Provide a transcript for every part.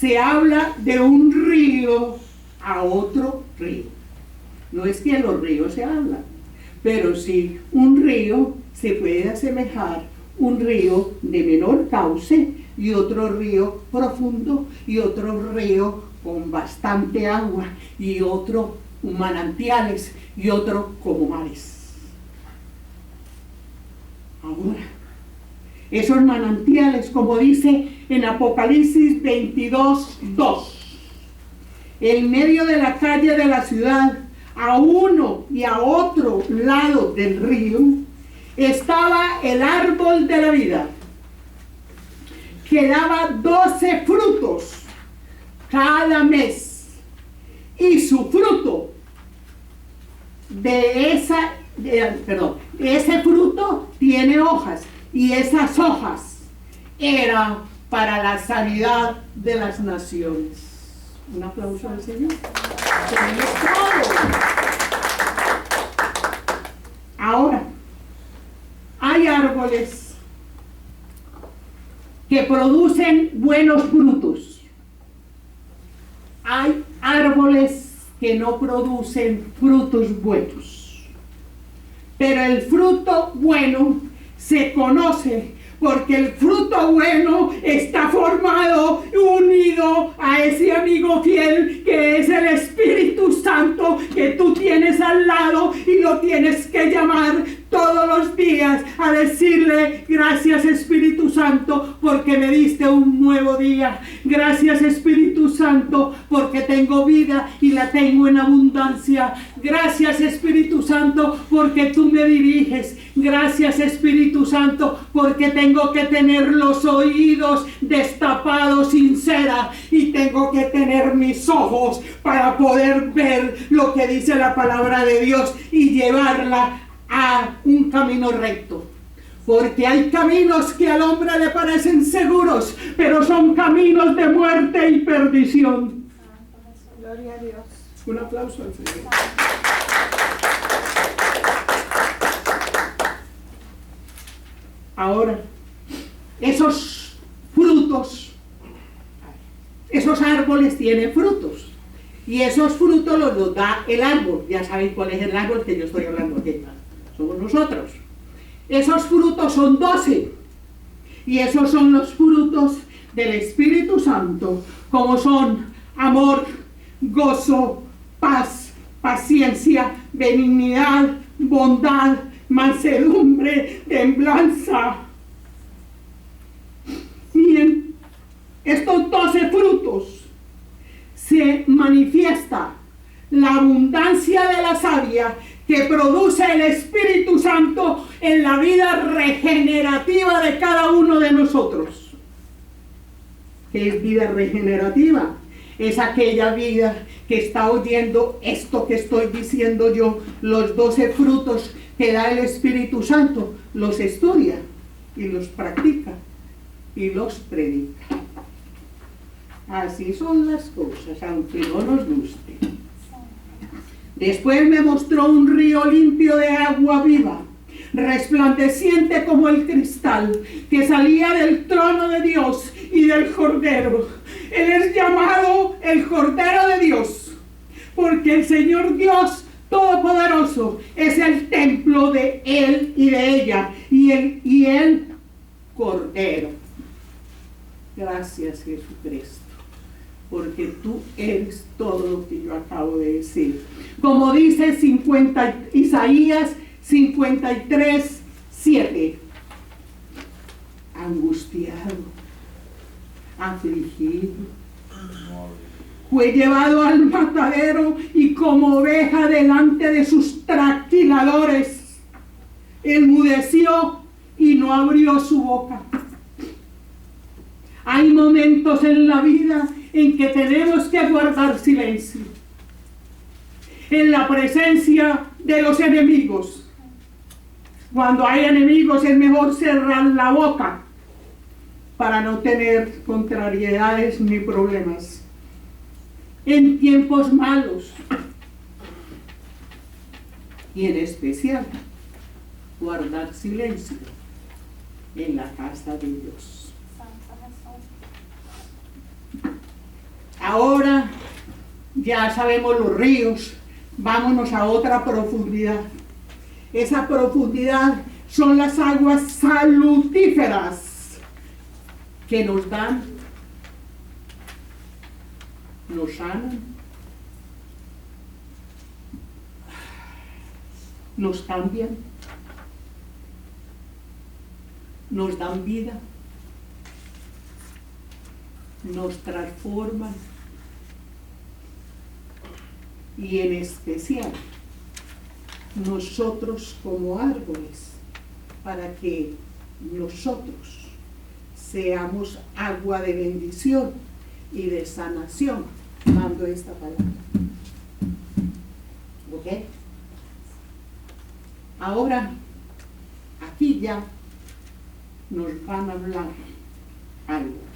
se habla de un río a otro río. No es que los ríos se hablan, pero sí un río se puede asemejar un río de menor cauce y otro río profundo y otro río con bastante agua y otro manantiales y otro como mares. Ahora, esos manantiales, como dice en Apocalipsis 22:2, en medio de la calle de la ciudad, a uno y a otro lado del río, estaba el árbol de la vida, que daba 12 frutos cada mes, y su fruto ese fruto tiene hojas, y esas hojas eran para la sanidad de las naciones. Un aplauso al Señor. Tenemos todo. Ahora, hay árboles que producen buenos frutos. Hay árboles que no producen frutos buenos. Pero el fruto bueno se conoce porque el fruto bueno está formado, unido a ese amigo fiel que es el Espíritu Santo que tú tienes al lado y lo tienes que llamar todos los días a decirle: gracias Espíritu Santo porque me diste un nuevo día, gracias Espíritu Santo porque tengo vida y la tengo en abundancia, gracias Espíritu Santo porque tú me diriges, gracias Espíritu Santo porque tengo que tener los oídos destapados sin cera y tengo que tener mis ojos para poder ver lo que dice la palabra de Dios y llevarla a un camino recto. Porque hay caminos que al hombre le parecen seguros, pero son caminos de muerte y perdición. Gloria a Dios. Un aplauso al Señor. Ahora, esos frutos, esos árboles tienen frutos. Y esos frutos los da el árbol. Ya saben cuál es el árbol que yo estoy hablando aquí. Somos nosotros. Esos frutos son 12. Y esos son los frutos del Espíritu Santo, como son amor, gozo, paz, paciencia, benignidad, bondad, mansedumbre, templanza. Y en estos 12 frutos se manifiesta la abundancia de la savia que produce el Espíritu Santo en la vida regenerativa de cada uno de nosotros. ¿Qué es vida regenerativa? Es aquella vida que está oyendo esto que estoy diciendo yo, los 12 frutos que da el Espíritu Santo, los estudia y los practica y los predica. Así son las cosas, aunque no nos guste. Después me mostró un río limpio de agua viva, resplandeciente como el cristal, que salía del trono de Dios y del Cordero. Él es llamado el Cordero de Dios, porque el Señor Dios Todopoderoso es el templo de Él y de ella, y el Cordero. Gracias, Jesucristo, porque tú eres todo lo que yo acabo de decir. Como dice Isaías 53:7, angustiado, afligido, fue llevado al matadero y como oveja delante de sus trasquiladores, enmudeció y no abrió su boca. Hay momentos en la vida en que tenemos que guardar silencio en la presencia de los enemigos. Cuando hay enemigos es mejor cerrar la boca para no tener contrariedades ni problemas. En tiempos malos y en especial guardar silencio en la casa de Dios. Ahora ya sabemos los ríos, vámonos a otra profundidad. Esa profundidad son las aguas salutíferas que nos dan, nos sanan, nos cambian, nos dan vida, nos transforman y en especial nosotros como árboles, para que nosotros seamos agua de bendición y de sanación, dando esta palabra. ¿Ok? Ahora, aquí ya nos van a hablar algo.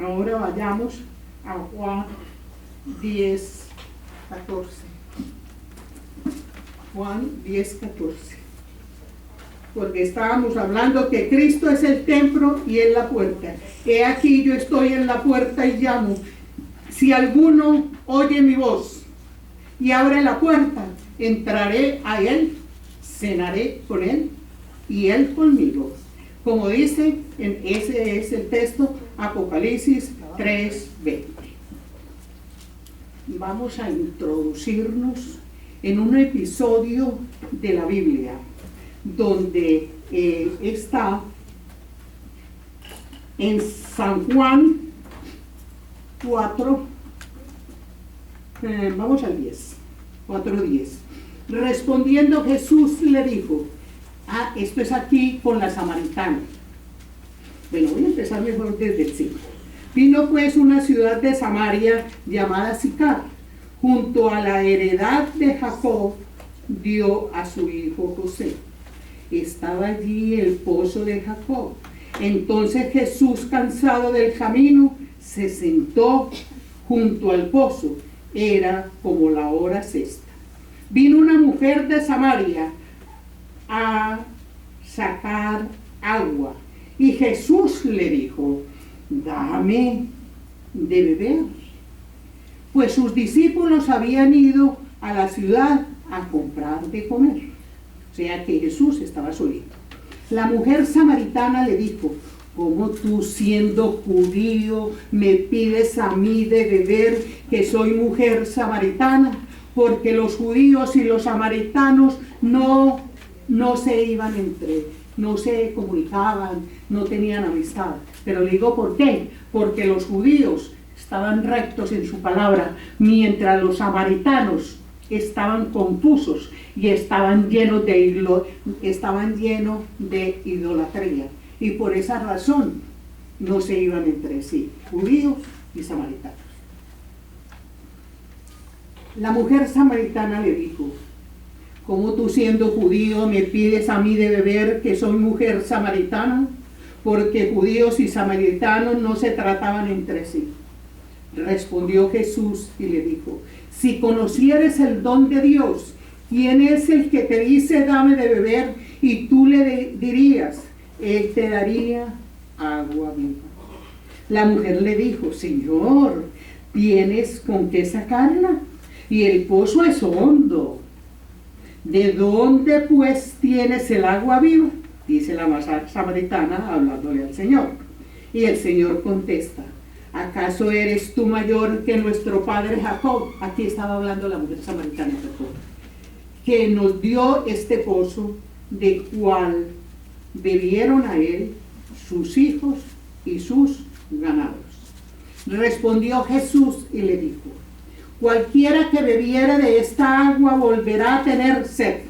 Ahora vayamos a Juan 10, 14. Juan 10, 14. Porque estábamos hablando que Cristo es el templo y es la puerta. He aquí yo estoy en la puerta y llamo. Si alguno oye mi voz y abre la puerta, entraré a él, cenaré con él y él conmigo. Como dice, ese es el texto, Apocalipsis 3:20. Vamos a introducirnos en un episodio de la Biblia donde está en San Juan 4, vamos al 10, 4:10. Respondiendo Jesús le dijo, esto es aquí con la samaritana. Bueno, voy a empezar mejor desde el 5. Vino pues una ciudad de Samaria llamada Sicar, junto a la heredad de Jacob, dio a su hijo José. Estaba allí el pozo de Jacob. Entonces Jesús, cansado del camino, se sentó junto al pozo. Era como la hora sexta. Vino una mujer de Samaria a sacar agua. Y Jesús le dijo, dame de beber. Pues sus discípulos habían ido a la ciudad a comprar de comer. O sea que Jesús estaba solito. La mujer samaritana le dijo, ¿cómo tú siendo judío me pides a mí de beber, que soy mujer samaritana? Porque los judíos y los samaritanos no se iban no se comunicaban, no tenían amistad. Pero le digo, ¿por qué? Porque los judíos estaban rectos en su palabra, mientras los samaritanos estaban confusos y estaban llenos de idolatría. Y por esa razón no se iban entre sí, judíos y samaritanos. La mujer samaritana le dijo, ¿cómo tú siendo judío me pides a mí de beber, que soy mujer samaritana? Porque judíos y samaritanos no se trataban entre sí. Respondió Jesús y le dijo, si conocieres el don de Dios, ¿quién es el que te dice dame de beber? Y tú le dirías, él te daría agua viva. La mujer le dijo, Señor, ¿tienes con qué sacarla? Y el pozo es hondo. ¿De dónde pues tienes el agua viva? Dice la samaritana hablándole al Señor. Y el Señor contesta, ¿acaso eres tú mayor que nuestro padre Jacob? Aquí estaba hablando la mujer samaritana, Jacob, que nos dio este pozo, de cual bebieron a él, sus hijos y sus ganados. Respondió Jesús y le dijo, cualquiera que bebiere de esta agua volverá a tener sed,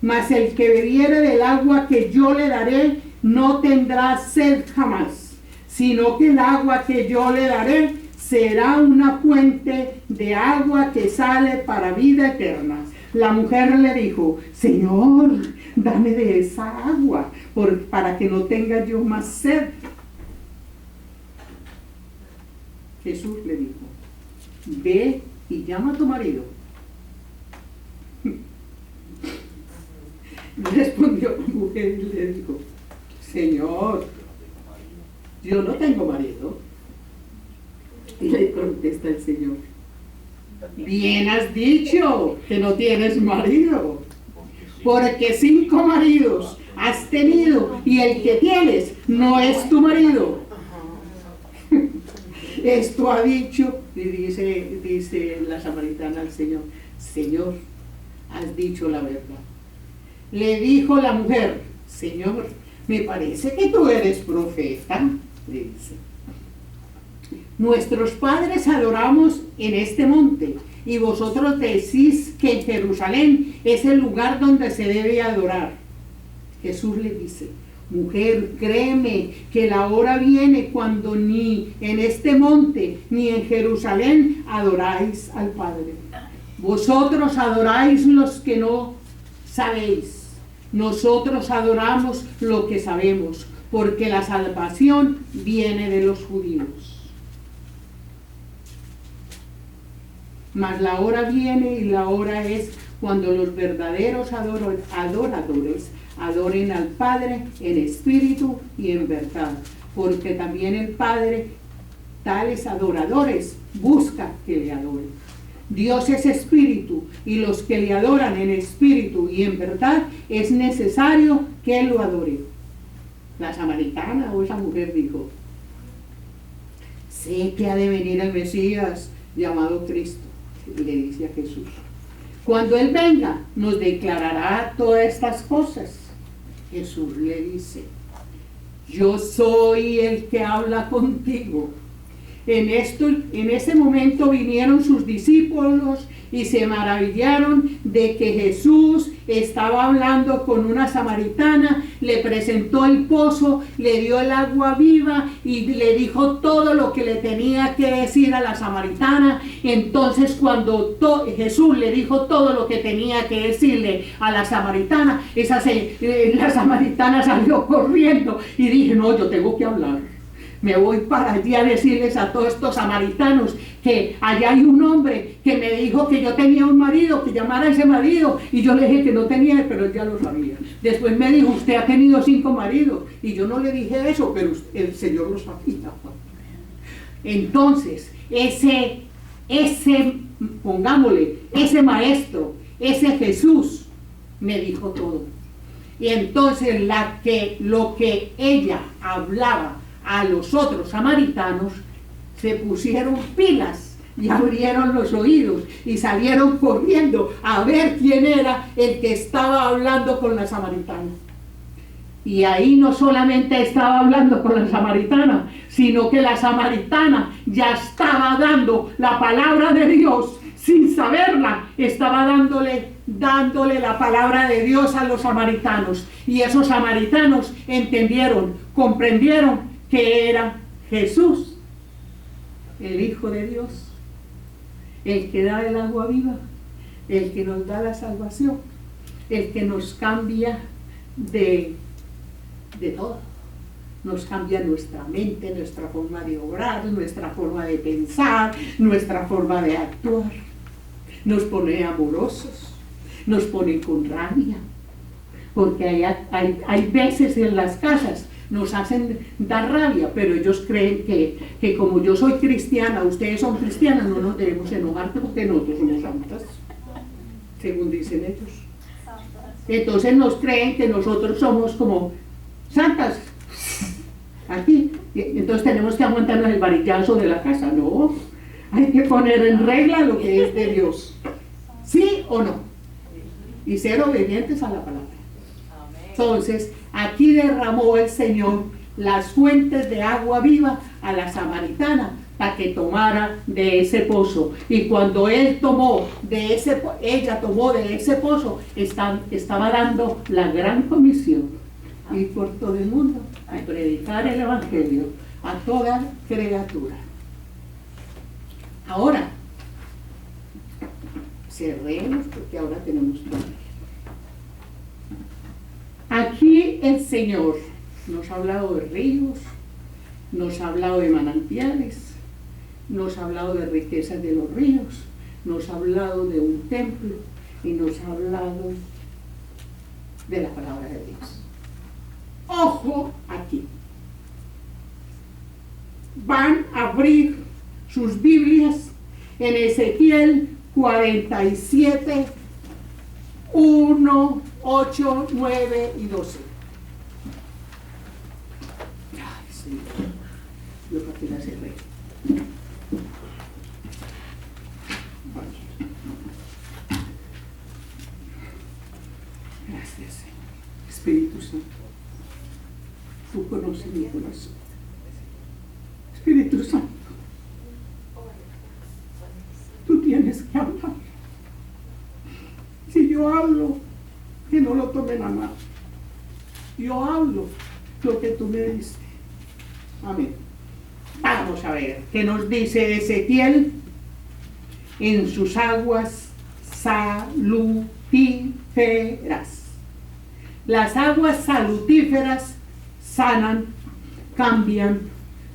mas el que bebiere del agua que yo le daré no tendrá sed jamás, sino que el agua que yo le daré será una fuente de agua que sale para vida eterna. La mujer le dijo, Señor, dame de esa agua para que no tenga yo más sed. Jesús le dijo, ve y llama a tu marido Respondió la mujer y le dijo: Señor, yo no tengo marido. Y le contesta el Señor: bien has dicho que no tienes marido, porque 5 maridos has tenido y el que tienes no es tu marido. Esto ha dicho, y dice la samaritana al Señor: Señor, has dicho la verdad. Le dijo la mujer: Señor, me parece que tú eres profeta. Le dice: nuestros padres adoramos en este monte, y vosotros decís que en Jerusalén es el lugar donde se debe adorar. Jesús le dice: mujer, créeme que la hora viene cuando ni en este monte ni en Jerusalén adoráis al Padre. Vosotros adoráis los que no sabéis. Nosotros adoramos lo que sabemos, porque la salvación viene de los judíos. Mas la hora viene y la hora es cuando los verdaderos adoradores adoren al Padre en espíritu y en verdad, porque también el Padre tales adoradores busca que le adoren. Dios es espíritu, y los que le adoran en espíritu y en verdad es necesario que lo adoren. La samaritana o esa mujer dijo: sé que ha de venir el Mesías llamado Cristo. Y le dice a Jesús: cuando Él venga, nos declarará todas estas cosas. Jesús le dice: yo soy el que habla contigo. En ese momento vinieron sus discípulos y se maravillaron de que Jesús estaba hablando con una samaritana, le presentó el pozo, le dio el agua viva y le dijo todo lo que le tenía que decir a la samaritana. Entonces cuando Jesús le dijo todo lo que tenía que decirle a la samaritana, la samaritana salió corriendo y dije: no, yo tengo que hablar. Me voy para allí a decirles a todos estos samaritanos que allá hay un hombre que me dijo que yo tenía un marido, que llamara a ese marido, y yo le dije que no tenía, pero él ya lo sabía. Después me dijo: usted ha tenido 5 maridos, y yo no le dije eso, pero el Señor lo sabía. Entonces, pongámosle, ese maestro, ese Jesús, me dijo todo. Y entonces lo que ella hablaba a los otros samaritanos, se pusieron pilas y abrieron los oídos y salieron corriendo a ver quién era el que estaba hablando con la samaritana. Y ahí no solamente estaba hablando con la samaritana, sino que la samaritana ya estaba dando la palabra de Dios sin saberla. Estaba dándole la palabra de Dios a los samaritanos, y esos samaritanos comprendieron que era Jesús, el Hijo de Dios, el que da el agua viva, el que nos da la salvación, el que nos cambia de todo. Nos cambia nuestra mente, nuestra forma de obrar, nuestra forma de pensar, nuestra forma de actuar. Nos pone amorosos, nos pone con rabia, porque hay veces en las casas nos hacen dar rabia, pero ellos creen que como yo soy cristiana, ustedes son cristianas, no nos debemos enojar porque nosotros somos santas, según dicen ellos. Entonces nos creen que nosotros somos como santas aquí, entonces tenemos que aguantarnos el varillazo de la casa. No, hay que poner en regla lo que es de Dios, ¿sí o no? Y ser obedientes a la palabra. Entonces, aquí derramó el Señor las fuentes de agua viva a la samaritana para que tomara de ese pozo. Y cuando ella tomó de ese pozo, estaba dando la gran comisión: ir por todo el mundo y predicar el evangelio a toda criatura. Ahora, cerremos porque ahora tenemos que ver. Aquí el Señor nos ha hablado de ríos, nos ha hablado de manantiales, nos ha hablado de riquezas de los ríos, nos ha hablado de un templo y nos ha hablado de la palabra de Dios. Ojo aquí. Van a abrir sus Biblias en Ezequiel 47, 1, 8, 9 y 12. Ay, Señor, yo para que la cerré. Gracias, Señor. Espíritu Santo, tú conoces mi corazón. Espíritu Santo, tú tienes que hablar. Si yo hablo, que no lo tomen a mal. Yo hablo lo que tú me dices. Amén. Vamos a ver qué nos dice Ezequiel. En sus aguas salutíferas. Las aguas salutíferas sanan, cambian,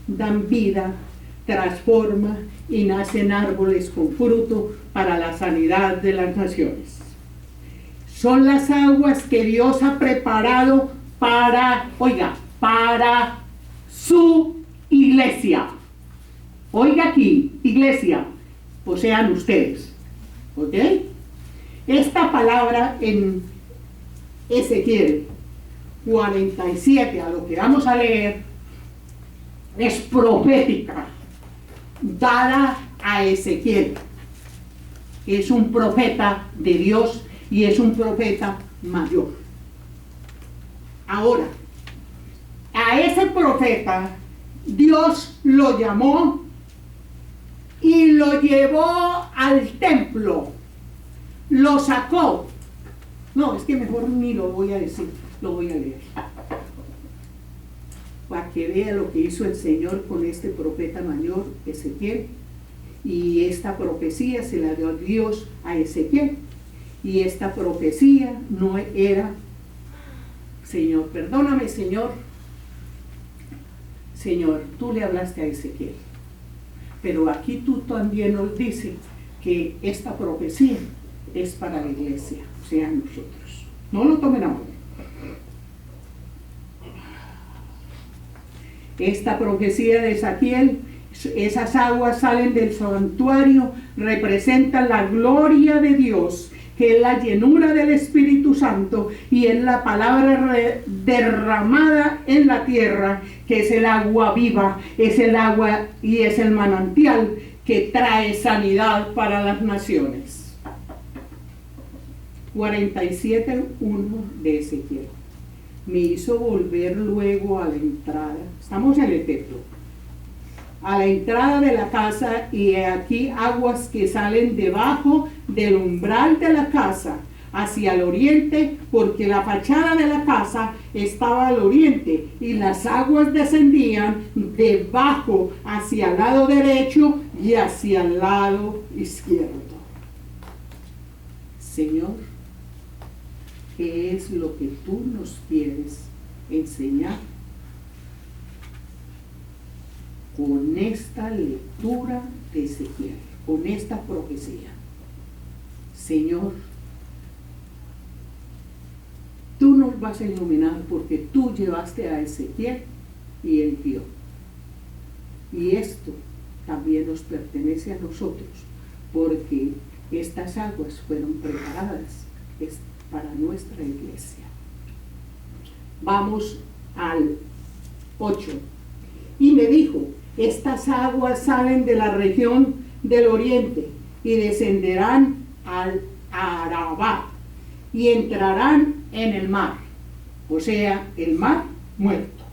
dan vida, transforman y nacen árboles con fruto para la sanidad de las naciones. Son las aguas que Dios ha preparado para su iglesia. Oiga aquí, iglesia, o sean ustedes, ¿ok? Esta palabra en Ezequiel 47, a lo que vamos a leer, es profética, dada a Ezequiel. Es un profeta de Dios y es un profeta mayor. Ahora, a ese profeta Dios lo llamó y lo llevó al templo, lo sacó. No, es que mejor ni lo voy a decir, lo voy a leer. Para que vea lo que hizo el Señor con este profeta mayor, Ezequiel. Y esta profecía se la dio Dios a Ezequiel. Y esta profecía no era, Señor, perdóname, Señor. Señor, tú le hablaste a Ezequiel. Pero aquí tú también nos dices que esta profecía es para la iglesia, o sea, nosotros. No lo tomen a mal. Esta profecía de Ezequiel, esas aguas salen del santuario, representan la gloria de Dios, que es la llenura del Espíritu Santo y es la palabra derramada en la tierra, que es el agua viva, es el agua y es el manantial que trae sanidad para las naciones. 47:1 de Ezequiel. Me hizo volver luego a la entrada. Estamos en el templo. A la entrada de la casa, y aquí aguas que salen debajo del umbral de la casa hacia el oriente, porque la fachada de la casa estaba al oriente y las aguas descendían debajo hacia el lado derecho y hacia el lado izquierdo. Señor, ¿qué es lo que tú nos quieres enseñar con esta lectura de Ezequiel, con esta profecía? Señor, tú nos vas a iluminar porque tú llevaste a Ezequiel y él vio. Y esto también nos pertenece a nosotros, porque estas aguas fueron preparadas para nuestra iglesia. Vamos al 8. Y me dijo: estas aguas salen de la región del oriente y descenderán al Arabá y entrarán en el mar, o sea, el mar muerto.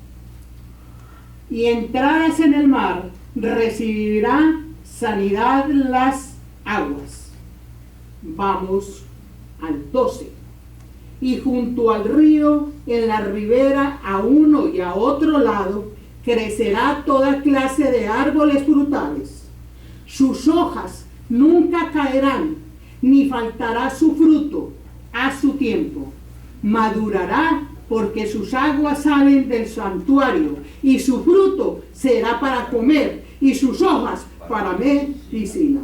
Y entradas en el mar recibirán sanidad las aguas. Vamos al 12. Y junto al río, en la ribera, a uno y a otro lado, crecerá toda clase de árboles frutales. Sus hojas nunca caerán, ni faltará su fruto a su tiempo. Madurará porque sus aguas salen del santuario, y su fruto será para comer, y sus hojas para medicina.